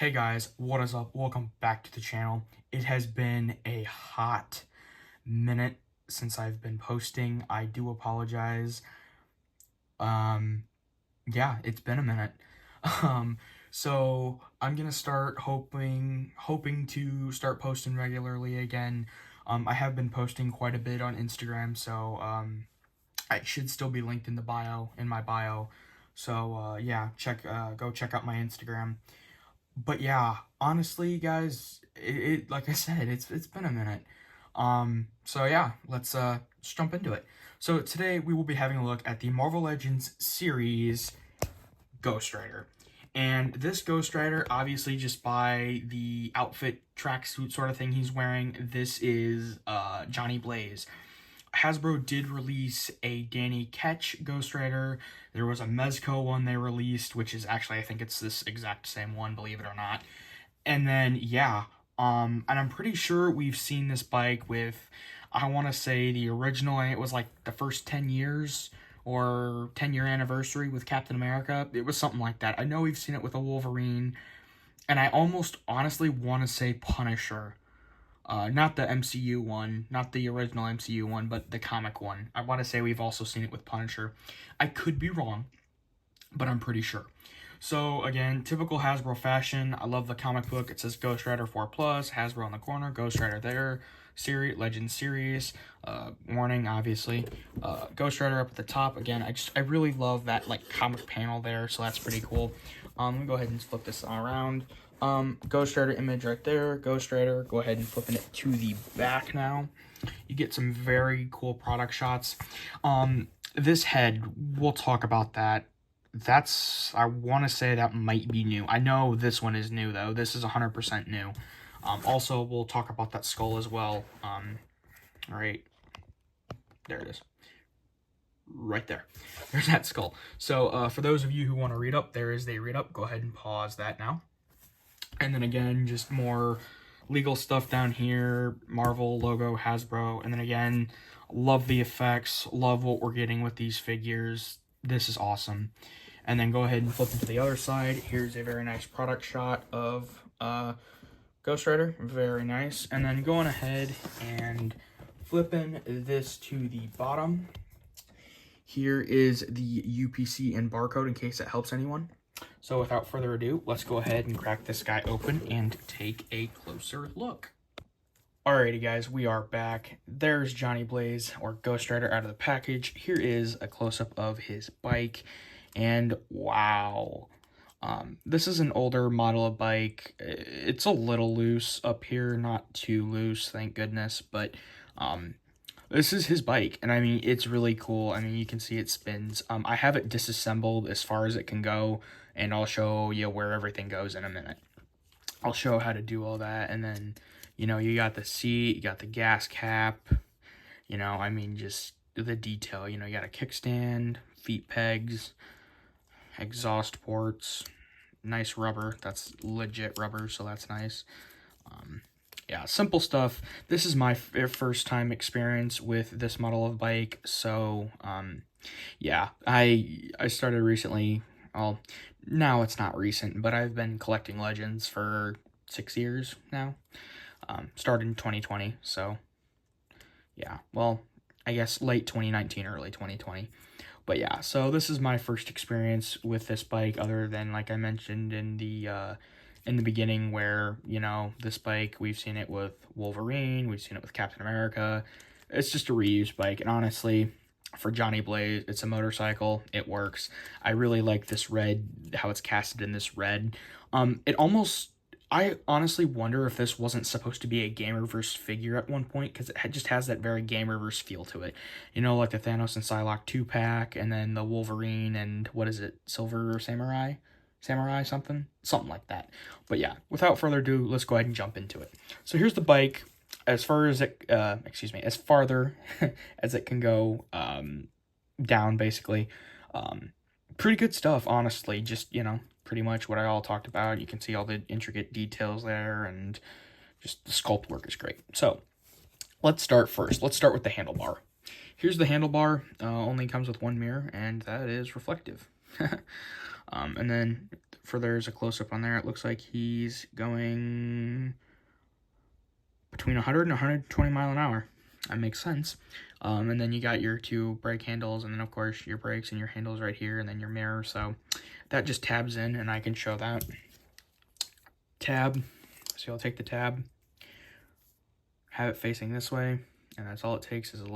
Hey guys, what is up? Welcome back to the channel. It has been a hot minute since I've been posting. I do apologize. Um, yeah, it's been a minute. Um, so I'm gonna start hoping to start posting regularly again. I have been posting quite a bit on Instagram, so it should still be linked in my bio. So yeah, go check out my Instagram. But yeah, honestly, guys, it like I said, it's been a minute. So yeah, let's just jump into it. So today we will be having a look at the Marvel Legends series Ghost Rider. And this Ghost Rider, obviously just by the outfit tracksuit sort of thing he's wearing, this is Johnny Blaze. Hasbro did release a Danny Ketch Ghost Rider. There was a Mezco one they released, which is actually, I think it's this exact same one, believe it or not. And then, yeah, and I'm pretty sure we've seen this bike with, I want to say the original, and it was like the first 10 years or 10-year anniversary with Captain America. It was something like that. I know we've seen it with a Wolverine, and I almost honestly want to say Punisher. Not the MCU one, not the original MCU one, but the comic one. I want to say we've also seen it with Punisher. I could be wrong, but I'm pretty sure. So again, typical Hasbro fashion. I love the comic book. It says Ghost Rider 4 Plus, Hasbro on the corner, Ghost Rider there, Legend series. Warning, obviously. Ghost Rider up at the top. Again, I really love that like comic panel there, so that's pretty cool. Let me go ahead and flip this around. Ghost Rider image right there. Ghost Rider. Go ahead and flipping it to the back now. You get some very cool product shots. This head, we'll talk about that. I want to say that might be new. I know this one is new, though. This is 100% new. Also, we'll talk about that skull as well. Right. There it is. Right there. There's that skull. So, for those of you who want to read up, there is the read up. Go ahead and pause that now. And then again, just more legal stuff down here. Marvel logo, Hasbro. And then again, love the effects. Love what we're getting with these figures. This is awesome. And then go ahead and flip into the other side. Here's a very nice product shot of Ghost Rider. Very nice. And then going ahead and flipping this to the bottom. Here is the UPC and barcode in case it helps anyone. So without further ado, let's go ahead and crack this guy open and take a closer look. Alrighty guys, we are back. There's Johnny Blaze, or Ghost Rider, out of the package. Here is a close-up of his bike, and wow. This is an older model of bike. It's a little loose up here, not too loose, thank goodness, but this is his bike, and I mean, it's really cool. I mean, you can see it spins. I have it disassembled as far as it can go, and I'll show you where everything goes in a minute. I'll show how to do all that, and then, you know, you got the seat, you got the gas cap, you know, I mean, just the detail. You know, you got a kickstand, feet pegs, exhaust ports, nice rubber. That's legit rubber, so that's nice. Yeah, simple stuff. This is my first time experience with this model of bike, so yeah, I started recently. Well, now it's not recent, but I've been collecting Legends for 6 years now. Started in 2020, so yeah, well, I guess late 2019, early 2020. But yeah, so this is my first experience with this bike, other than, like I mentioned in the beginning, where, you know, this bike, we've seen it with Wolverine, we've seen it with Captain America. It's just a reused bike, and honestly, for Johnny Blaze, it's a motorcycle. It works. I really like this red, how it's casted in this red. I honestly wonder if this wasn't supposed to be a Gamerverse figure at one point, because it just has that very Gamerverse feel to it. You know, like the Thanos and Psylocke 2-pack, and then the Wolverine and, what is it, Silver Samurai? Samurai something like that. But yeah, without further ado, let's go ahead and jump into it. So here's the bike, as far as it as farther as it can go, down, basically. Pretty good stuff, honestly. Just, you know, pretty much what I all talked about. You can see all the intricate details there, and just the sculpt work is great. So let's start first. Let's start with the handlebar. Here's the handlebar. Only comes with one mirror, and that is reflective. And then for there's a close-up on there, it looks like he's going between 100 and 120 mile an hour. That makes sense. And then you got your 2 brake handles, and then of course your brakes and your handles right here, and then your mirror. So that just tabs in, and I can show that. Tab. So you'll take the tab, have it facing this way, and that's all it takes is just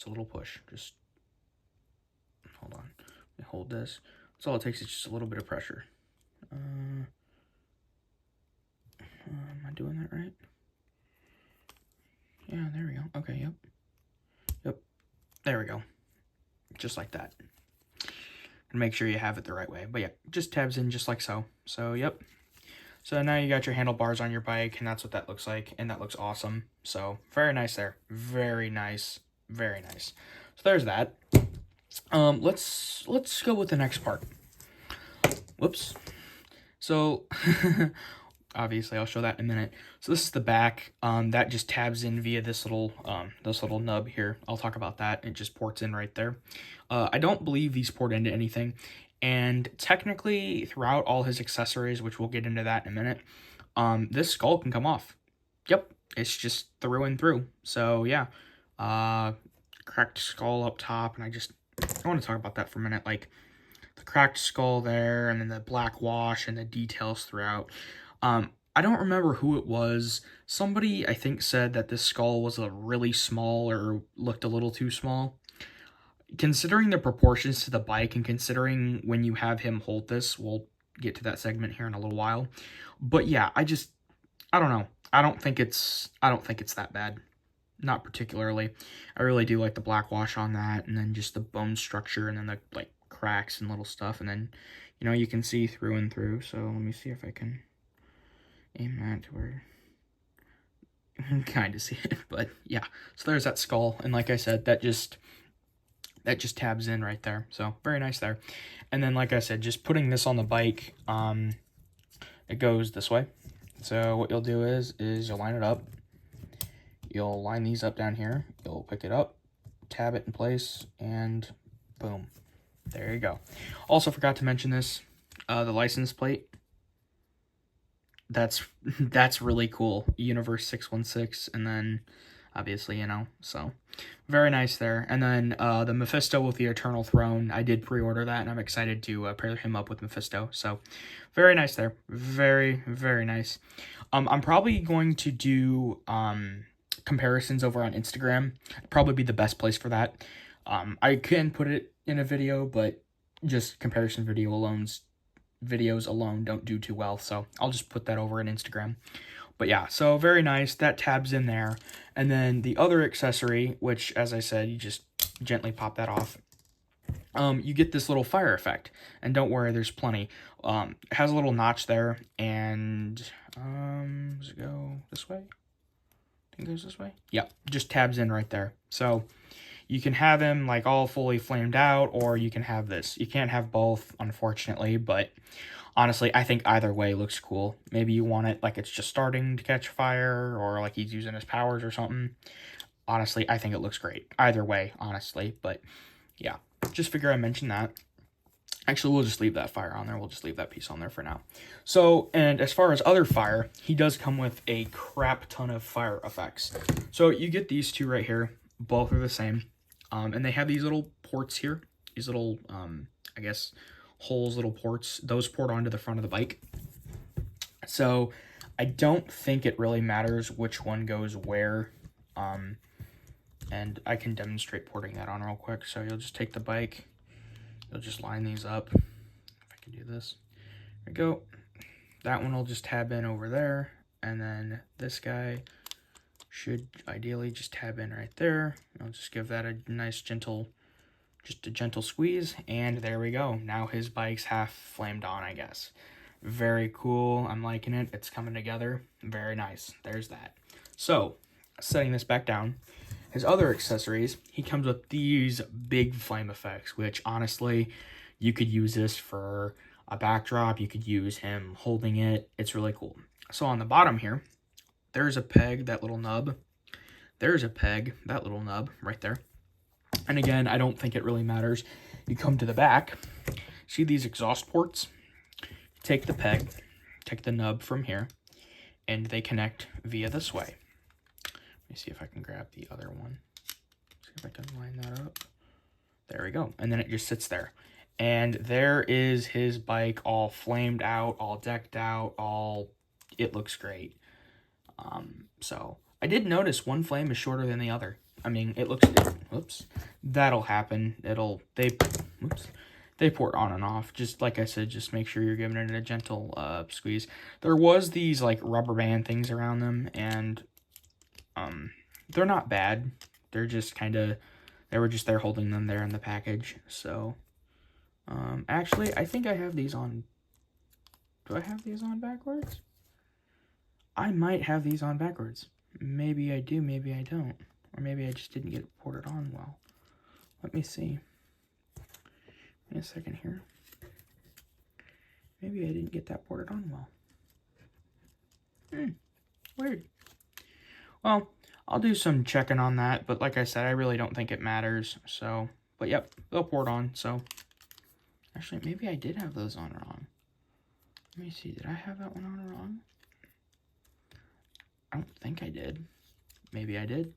a little push. Just hold on. Let me hold this. That's all it takes is just a little bit of pressure. Am I doing that right? Yeah, there we go. Okay, yep. There we go. Just like that. And make sure you have it the right way. But yeah, just tabs in just like so. So, yep. So now you got your handlebars on your bike, and that's what that looks like, and that looks awesome. So, very nice there. Very nice. Very nice. So there's that. Let's go with the next part. Whoops. So, obviously, I'll show that in a minute. So this is the back. That just tabs in via this little nub here. I'll talk about that. It just ports in right there. I don't believe these port into anything. And technically, throughout all his accessories, which we'll get into that in a minute, this skull can come off. Yep, it's just through and through. So yeah, cracked skull up top, and I want to talk about that for a minute. Like the cracked skull there, and then the black wash and the details throughout. I don't remember who it was. Somebody, I think, said that this skull was a really small or looked a little too small. Considering the proportions to the bike and considering when you have him hold this, we'll get to that segment here in a little while. But yeah, I don't know. I don't think it's that bad. Not particularly. I really do like the black wash on that, and then just the bone structure, and then the like cracks and little stuff, and then you can see through and through. So let me see if I can aim that to where you can kind of see it. But yeah, so there's that skull, and like I said, that just tabs in right there. So very nice there. And then like I said, just putting this on the bike, it goes this way. So what you'll do is you'll line it up. You'll line these up down here. You'll pick it up, tab it in place, and boom. There you go. Also forgot to mention this, the license plate. That's really cool. Universe 616, and then obviously, so very nice there. And then the Mephisto with the Eternal Throne, I did pre-order that, and I'm excited to pair him up with Mephisto. So very nice there. Very, very nice. I'm probably going to do comparisons over on Instagram. Probably be the best place for that. I can put it in a video, but just comparison videos alone don't do too well, so I'll just put that over on Instagram. But yeah, so very nice. That tabs in there. And then the other accessory, which, as I said, you just gently pop that off. You get this little fire effect. And don't worry, there's plenty. It has a little notch there. And, does it go this way? I think it goes this way. Yep, just tabs in right there. So you can have him like all fully flamed out, or you can have this. You can't have both, unfortunately, but honestly, I think either way looks cool. Maybe you want it like it's just starting to catch fire, or like he's using his powers or something. Honestly, I think it looks great. Either way, honestly. But yeah, just figure I mentioned that. Actually, we'll just leave that fire on there. We'll just leave that piece on there for now. So, and as far as other fire, he does come with a crap ton of fire effects. So you get these two right here. Both are the same. And they have these little ports here. These little, I guess, holes, little ports. Those port onto the front of the bike. So I don't think it really matters which one goes where. And I can demonstrate porting that on real quick. So you'll just take the bike. You'll just line these up. If I can do this. There we go. That one will just tab in over there. And then this guy should ideally just tab in right there. I'll just give that a nice gentle squeeze, and there we go. Now his bike's half flamed on, I guess. Very cool. I'm liking it. It's coming together. Very nice. There's that. So, setting this back down, his other accessories, he comes with these big flame effects, which honestly, you could use this for a backdrop. You could use him holding it. It's really cool. So on the bottom here, there's a peg, that little nub. There's a peg, that little nub right there. And again, I don't think it really matters. You come to the back, see these exhaust ports? take the peg, take the nub from here, and they connect via this way. Let me see if I can grab the other one. See if I can line that up. There we go. And then it just sits there. And there is his bike all flamed out, all decked out, it looks great. So I did notice one flame is shorter than the other. I mean, it looks, whoops, that'll happen. They pour on and off. Just like I said, just make sure you're giving it a gentle squeeze. There was these like rubber band things around them, and they're not bad. They're just they were just there holding them there in the package. So, actually, I think I have these on. Do I have these on backwards? I might have these on backwards. Maybe I do, maybe I don't. Or maybe I just didn't get it ported on well. Let me see. Give me a second here. Maybe I didn't get that ported on well. Weird. Well, I'll do some checking on that, but like I said, I really don't think it matters. So, but yep, they'll port on. So, actually, maybe I did have those on wrong. Let me see. Did I have that one on wrong? I don't think I did. Maybe I did.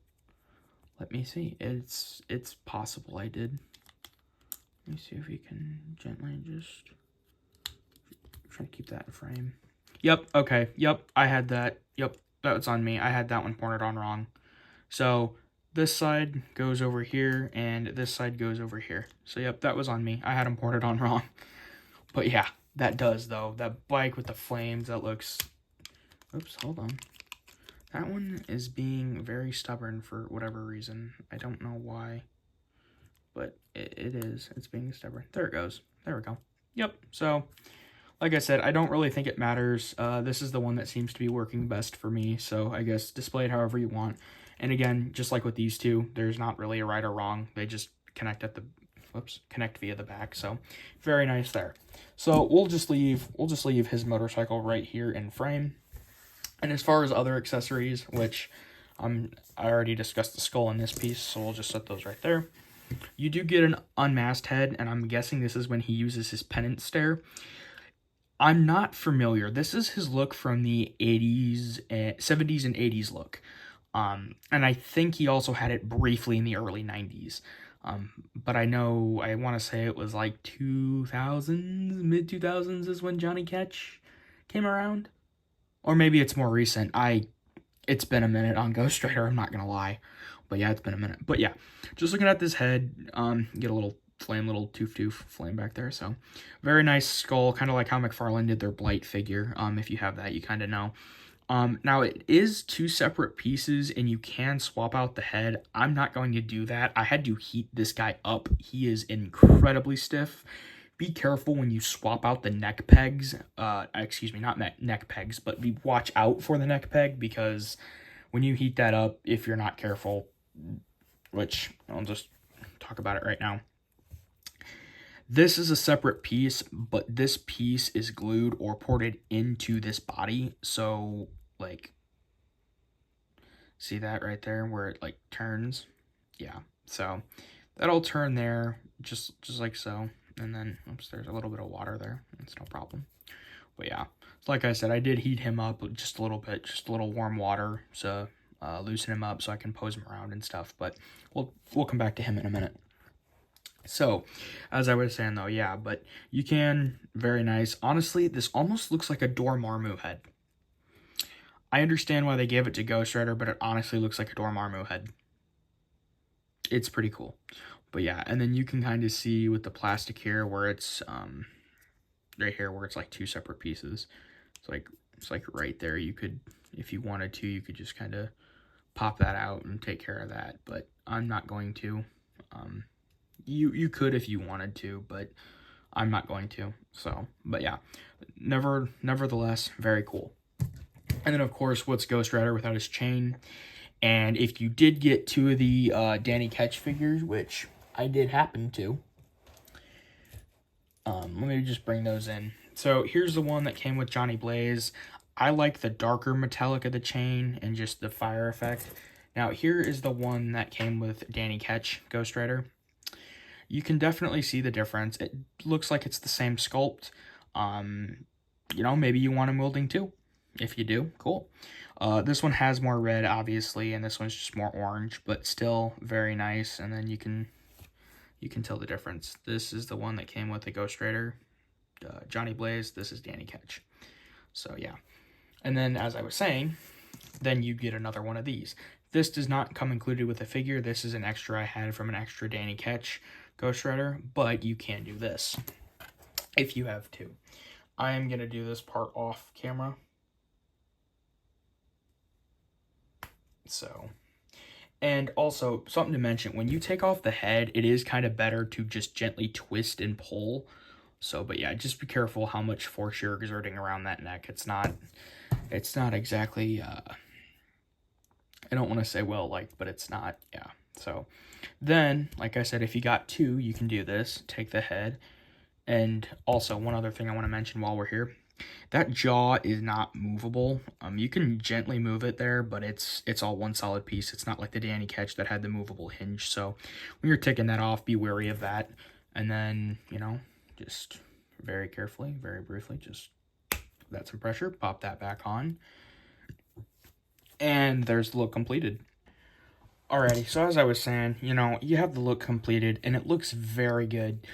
Let me see. It's possible I did. Let me see if we can gently just try to keep that in frame. Yep, okay. Yep, I had that. Yep, that was on me. I had that one pointed on wrong. So this side goes over here and this side goes over here. So yep, that was on me. I had them pointed on wrong. But yeah, that does though. That bike with the flames, that looks... Oops, hold on. That one is being very stubborn for whatever reason. I don't know why, but it is. It's being stubborn. There it goes. There we go. Yep. So, like I said, I don't really think it matters. This is the one that seems to be working best for me. So I guess display it however you want. And again, just like with these two, there's not really a right or wrong. They just connect at the, connect via the back. So very nice there. So we'll just leave his motorcycle right here in frame. And as far as other accessories, which I already discussed the skull in this piece, so we'll just set those right there. You do get an unmasked head, and I'm guessing this is when he uses his pennant stare. I'm not familiar. This is his look from the 70s and 80s look. And I think he also had it briefly in the early 90s. But I want to say it was like 2000s, mid-2000s is when Johnny Ketch came around. Or maybe it's more recent. It's been a minute on Ghost Rider, I'm not gonna lie. But yeah, it's been a minute. But yeah, just looking at this head, get a little toof flame back there. So very nice skull, kind of like how McFarlane did their Blight figure. If you have that, you kind of know. Now it is two separate pieces and you can swap out the head. I'm not going to do that. I had to heat this guy up. He is incredibly stiff. Be careful when you swap out the neck pegs. Excuse me, not neck pegs, but watch out for the neck peg, because when you heat that up, if you're not careful, which I'll just talk about it right now. This is a separate piece, but this piece is glued or ported into this body. So, like, see that right there where it like turns? Yeah, so that'll turn there just like so. And then, oops, there's a little bit of water there. It's no problem. But yeah, like I said, I did heat him up just a little bit, just a little warm water to loosen him up so I can pose him around and stuff. But we'll come back to him in a minute. So, as I was saying though, yeah, but you can, very nice. Honestly, this almost looks like a Dormammu head. I understand why they gave it to Ghost Rider, but it honestly looks like a Dormammu head. It's pretty cool. But yeah, and then you can kind of see with the plastic here where it's right here where it's like two separate pieces. It's like right there. You could, if you wanted to, you could just kind of pop that out and take care of that. But I'm not going to. You could if you wanted to, but I'm not going to. So, but yeah, nevertheless, very cool. And then of course, what's Ghost Rider without his chain? And if you did get two of the Danny Ketch figures, which I did happen to. Let me just bring those in. So here's the one that came with Johnny Blaze. I like the darker metallic of the chain and just the fire effect. Now here is the one that came with Danny Ketch, Ghost Rider. You can definitely see the difference. It looks like it's the same sculpt. you know, maybe you want him wielding too. If you do, cool. This one has more red, obviously, and this one's just more orange, but still very nice. And then you can tell the difference. This is the one that came with the Ghost Rider, Johnny Blaze. This is Danny Ketch. So yeah. And then, as I was saying, then you get another one of these. This does not come included with a figure. This is an extra I had from an extra Danny Ketch Ghost Rider, but you can do this if you have two. I am going to do this part off camera. So, and also, something to mention, when you take off the head, it is kind of better to just gently twist and pull. So, but yeah, just be careful how much force you're exerting around that neck. It's not exactly, I don't want to say well-liked, but it's not, yeah. So, then, like I said, if you got two, you can do this. Take the head. And also, one other thing I want to mention while we're here. That jaw is not movable. You can gently move it there, but it's all one solid piece. It's not like the Danny Ketch that had the movable hinge. So when you're taking that off, be wary of that. And then, you know, just very carefully, very briefly, just that some pressure, pop that back on. And there's the look completed. Alrighty, so as I was saying, you know, you have the look completed, and it looks very good.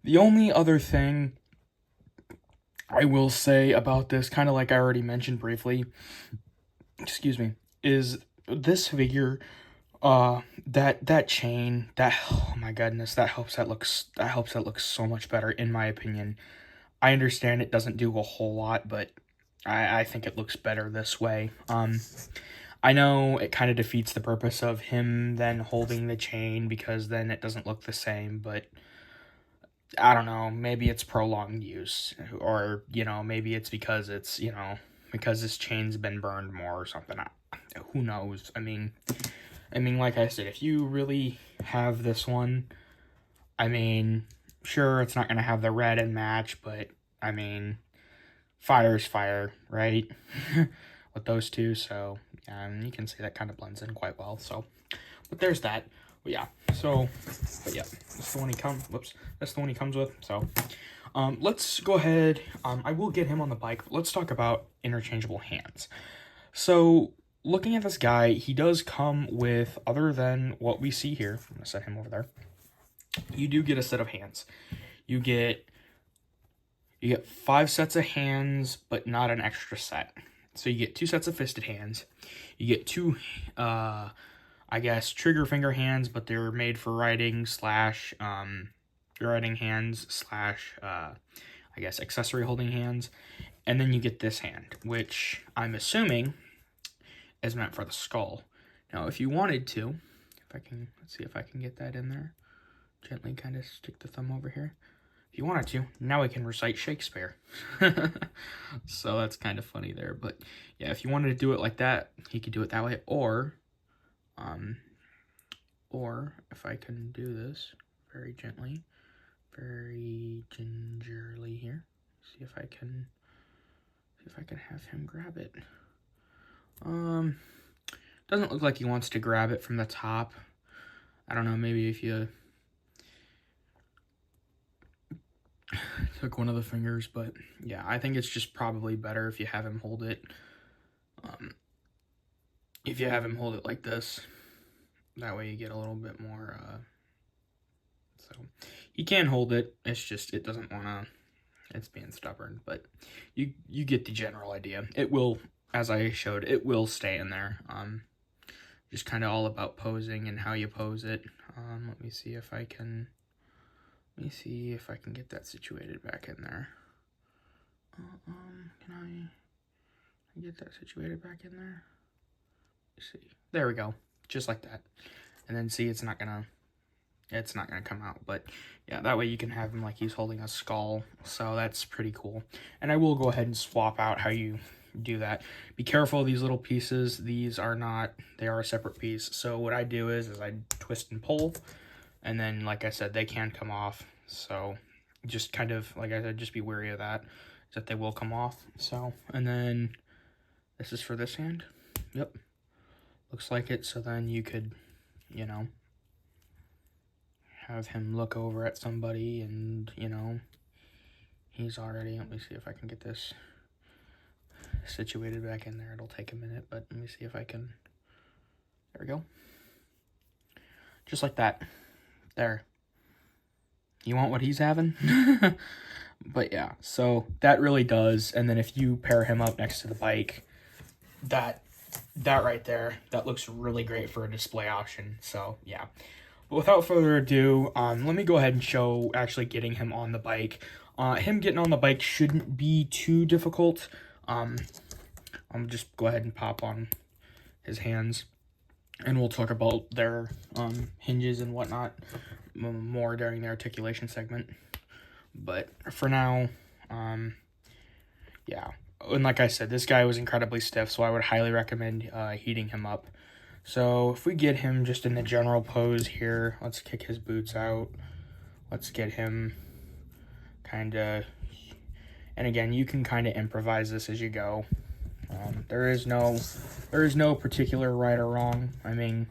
The only other thing I will say about this, kind of like I already mentioned briefly, excuse me, is this figure, that chain, oh my goodness, that helps that look so much better, in my opinion. I understand it doesn't do a whole lot, but I think it looks better this way. I know it kind of defeats the purpose of him then holding the chain, because then it doesn't look the same, but I don't know, maybe it's prolonged use, or, you know, maybe it's because it's, you know, because this chain's been burned more or something. Who knows? I mean, like I said, if you really have this one, I mean, sure, it's not going to have the red and match, but, I mean, fire's fire, right? With those two, so, you can see that kind of blends in quite well, so, but there's that. But yeah, so, but yeah, that's the one he comes, that's the one he comes with, so, let's go ahead, I will get him on the bike, but let's talk about interchangeable hands. So, looking at this guy, he does come with, other than what we see here, I'm gonna set him over there, you do get a set of hands. You get 5 sets of hands, but not an extra set. So you get 2 sets of fisted hands, you get 2, I guess, trigger finger hands, but they're made for writing slash, writing hands slash, I guess, accessory holding hands. And then you get this hand, which I'm assuming is meant for the skull. Now, if you wanted to, if I can, let's see if I can get that in there. Gently kind of stick the thumb over here. If you wanted to, now we can recite Shakespeare. So that's kind of funny there. But yeah, if you wanted to do it like that, you could do it that way. Or if I can do this very gently, very gingerly here, see if I can have him grab it. Doesn't look like he wants to grab it from the top. I don't know, maybe if you took one of the fingers, but yeah, I think it's just probably better if you have him hold it. If you have him hold it like this, that way you get a little bit more, so he can hold it, it's just, it doesn't want to, it's being stubborn, but you get the general idea. It will, as I showed, it will stay in there. Just kind of all about posing and how you pose it. Let me see if I can get that situated back in there. Can I get that situated back in there? Let's see. There we go. Just like that. And then see, it's not gonna come out, but yeah, that way you can have him like he's holding a skull, so that's pretty cool. And I will go ahead and swap out how you do that. Be careful of these little pieces. These are not, they are a separate piece. So what I do is I twist and pull, and then, like I said, they can come off. So just kind of, like I said, just be wary of that they will come off. So, and then this is for this hand. Yep. Looks like it. So then you could, you know, have him look over at somebody, and, you know, he's already, let me see if I can get this situated back in there. It'll take a minute, but let me see if I can, there we go. Just like that. There. You want what he's having? But yeah, so that really does. And then if you pair him up next to the bike, that right there, that looks really great for a display option. So yeah. But without further ado, let me go ahead and show actually getting him on the bike. Him getting on the bike shouldn't be too difficult. I'm just go ahead and pop on his hands, and we'll talk about their hinges and whatnot more during the articulation segment. But for now, yeah. And like I said, this guy was incredibly stiff, so I would highly recommend heating him up. So if we get him just in the general pose here, let's kick his boots out. Let's get him kind of, and again, you can kind of improvise this as you go. There is no particular right or wrong. I mean,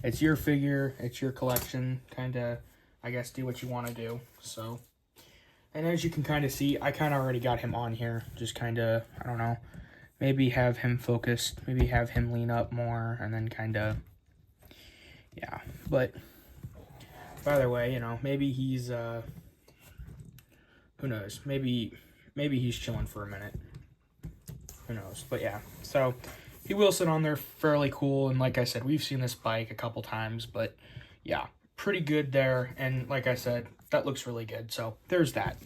it's your figure, it's your collection, kind of, I guess, do what you want to do. So, and as you can kind of see, I kind of already got him on here, just kind of, I don't know, maybe have him focused, maybe have him lean up more, and then kind of, yeah, but, by the way, you know, maybe he's, who knows, maybe he's chilling for a minute, who knows, but yeah, so, he will sit on there fairly cool, and like I said, we've seen this bike a couple times, but, yeah, pretty good there, and like I said, that looks really good, so, there's that.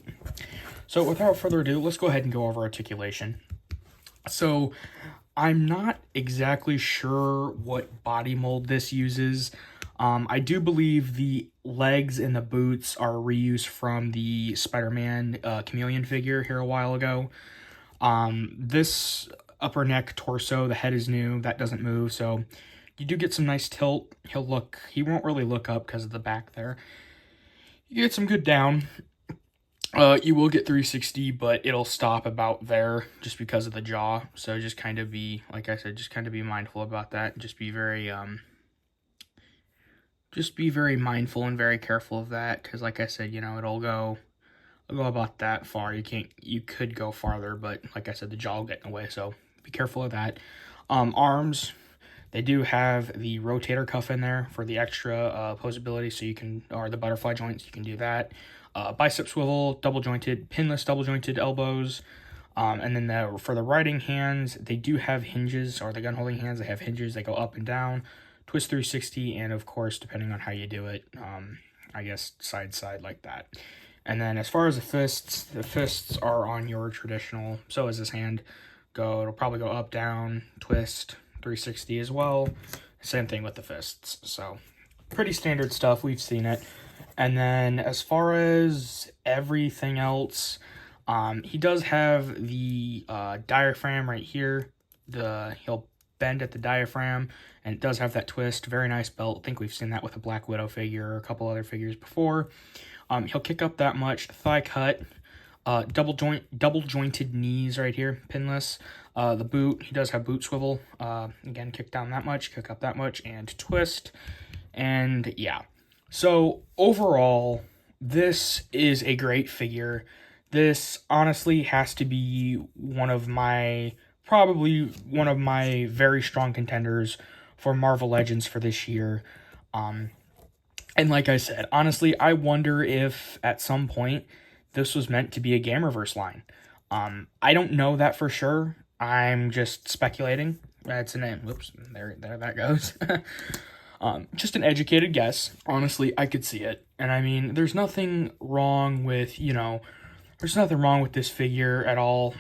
So, without further ado, let's go ahead and go over articulation. So, I'm not exactly sure what body mold this uses. I do believe the legs and the boots are reused from the Spider-Man Chameleon figure here a while ago. This upper neck, torso, the head is new. That doesn't move, so you do get some nice tilt. He won't really look up because of the back there. You get some good down. You will get 360, but it'll stop about there just because of the jaw. So just kind of be, like I said, just kind of be mindful about that. Just be very mindful and very careful of that. Because like I said, you know, it'll go about that far. You could go farther, but like I said, the jaw will get in the way. So be careful of that. Arms, they do have the rotator cuff in there for the extra posability. So you can, or the butterfly joints, you can do that. Bicep swivel, double jointed, pinless double jointed elbows. And then for the riding hands, they do have hinges, or the gun holding hands, they have hinges. They go up and down, twist 360, and of course, depending on how you do it, I guess side like that. And then as far as the fists are on your traditional, so is this hand, it'll probably go up, down, twist, 360 as well. Same thing with the fists. So pretty standard stuff. We've seen it. And then as far as everything else, he does have the diaphragm right here. He'll bend at the diaphragm, and it does have that twist. Very nice belt. I think we've seen that with a Black Widow figure or a couple other figures before. He'll kick up that much. Thigh cut. Double jointed knees right here, pinless. The boot, he does have boot swivel. Again, kick down that much, kick up that much, and twist. And yeah. So, overall, this is a great figure. This honestly has to be probably one of my very strong contenders for Marvel Legends for this year. And like I said, honestly, I wonder if at some point this was meant to be a Gamerverse line. I don't know that for sure. I'm just speculating. That's a name. Whoops, there that goes. Just an educated guess. Honestly, I could see it. And I mean, there's nothing wrong with, there's nothing wrong with this figure at all.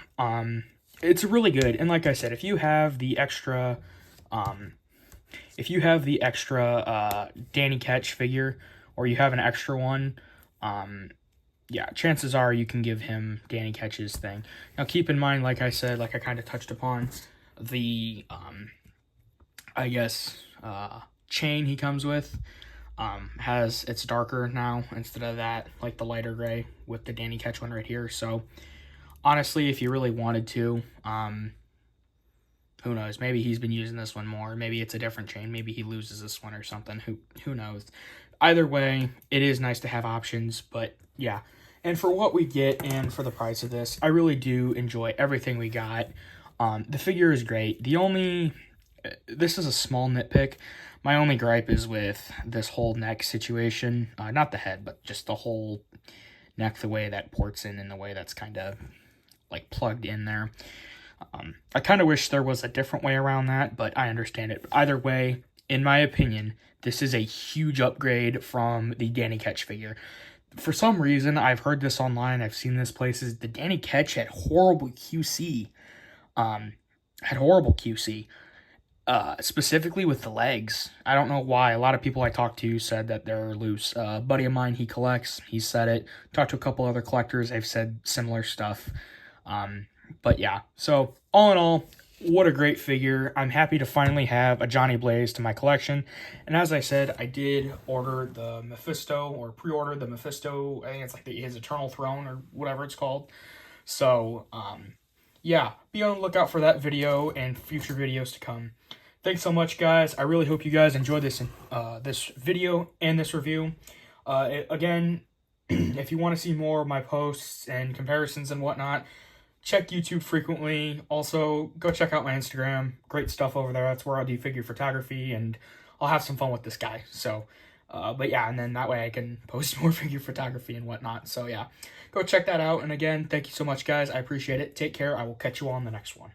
It's really good. And like I said, if you have the extra Danny Ketch figure, or you have an extra one, yeah, chances are you can give him Danny Ketch's thing. Now keep in mind, like I said, like I kind of touched upon, the, chain he comes with it's darker now instead of that, like the lighter gray with the Danny Ketch one right here. So honestly, if you really wanted to, who knows, maybe he's been using this one more, maybe it's a different chain, maybe he loses this one or something, who knows. Either way, it is nice to have options. But yeah, And for what we get and for the price of this, I really do enjoy everything we got. The figure is great. This is a small nitpick. My only gripe is with this whole neck situation. Not the head, but just the whole neck, the way that ports in and the way that's kind of like plugged in there. I kind of wish there was a different way around that, but I understand it. Either way, in my opinion, this is a huge upgrade from the Danny Ketch figure. For some reason, I've heard this online, I've seen this places, the Danny Ketch had horrible QC. Specifically with the legs. I don't know why. A lot of people I talked to said that they're loose. A buddy of mine, he collects, he said it. Talked to a couple other collectors, they've said similar stuff. But yeah, so all in all, what a great figure. I'm happy to finally have a Johnny Blaze to my collection. And as I said, I did order the Mephisto, or pre-order the Mephisto. I think it's like his Eternal Throne or whatever it's called. So, yeah, be on the lookout for that video and future videos to come. Thanks so much, guys. I really hope you guys enjoyed this video and this review. Again, if you want to see more of my posts and comparisons and whatnot, check YouTube frequently. Also, go check out my Instagram. Great stuff over there. That's where I do figure photography, and I'll have some fun with this guy. So, but yeah, and then that way I can post more figure photography and whatnot. So yeah, go check that out. And again, thank you so much, guys. I appreciate it. Take care. I will catch you all on the next one.